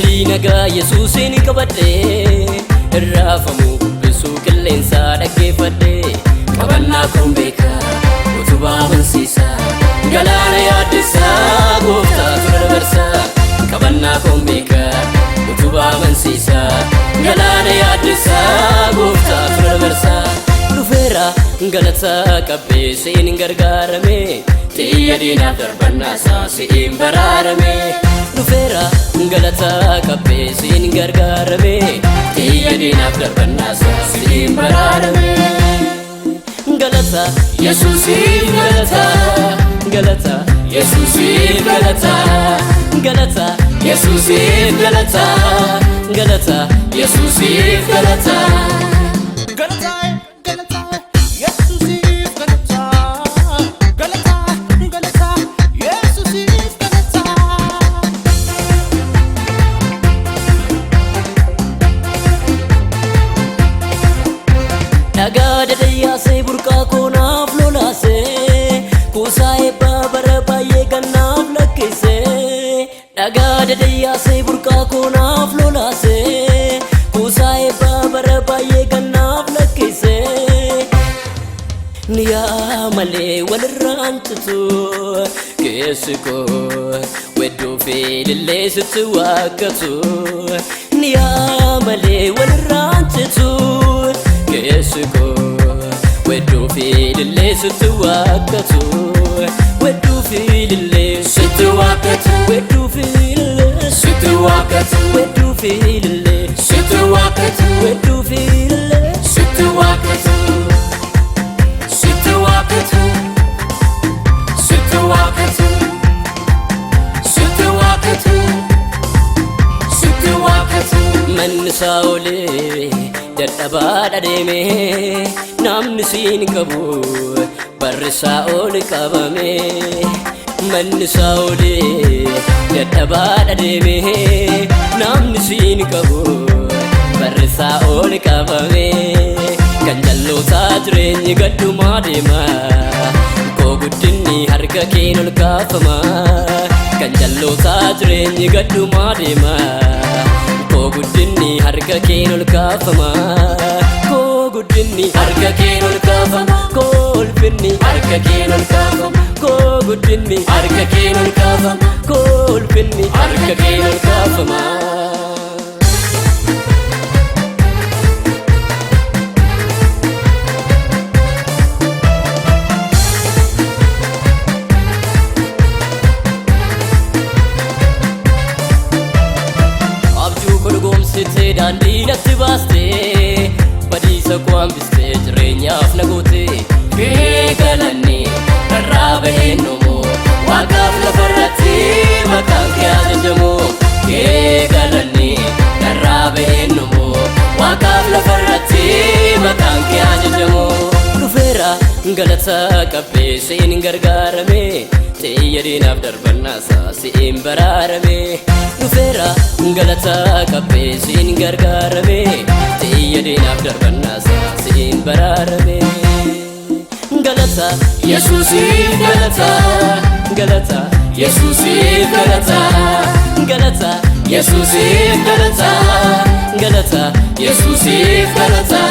nagaa Yesuusin qabadhe irraafamu bisu qilleensa dhaggeeffadhe qabannaa koon beeka utubaa bansiisa galaana yaaddessa gooftaatu na dabarsa qabannaa koon beeka utubaa bansiisa galaana yaaddessa gooftaatu na dabarsa dhufeera galata qabbee siin gargaarame tiyya diinaaf darbannaasaa siin baraarame dhufeera galata qabbee siin gargaarame tiyya diinaaf darbannaasaa siin baraarame galata Yesuusiif galata galata Yesuusiif galata galata Yesuusiif galata galata Yesuusiif galata Nagada dayase burqa konaaf lolase kusae babara baye gannaaf lakkise Nagada dayase burqa konaaf lolase kusae babara baye gannaaf lakkise Niya male walrantu kesiko weddu filile situ wakatu Niya male walrantu kesiko weddu filile situ wakatu weddu filile situ wakatu weddu filile situ wakatu weddu filile situ wakatu weddu filile situ wakatu situ wakatu situ wakatu situ wakatu situ wakatu man saole dadhabaa deeme namni siin qabu barrisaa ol qabame manni saole dadhabaa deeme namni siin qabu barrisaa ol qabame kan jallootaa jireenyi gaddumaa deema koo guddinni harka keen ol kaafama kan jallootaa jireenyi gaddumaa deema koo guddinni harka keen ol kaafama koo guddinni harka keen ol kaafama koo ulfinni harka keen ol kaafama koo guddinni harka keen ol kaafama koo ulfinni harka keen ol kaafama Site daandii natti baaste badiisa koo hambiste jireenyaaf na goote galanni irraa baheennomo waaqaaf lafarratti maqaan kee ajajamu galanni irraa baheennomo waaqaaf lafarratti maqaan kee ajajamu dhufeera galata qabbee siin gargaarame tiyya diinaaf darbannaasaa siin baraarame dhufeera galata qabbee siin gargaarame tiyya diinaaf darbannaasaa siin baraarame galata Yesuusiif galata galata Yesuusiif galata galata Yesuusiif galata galata Yesuusiif galata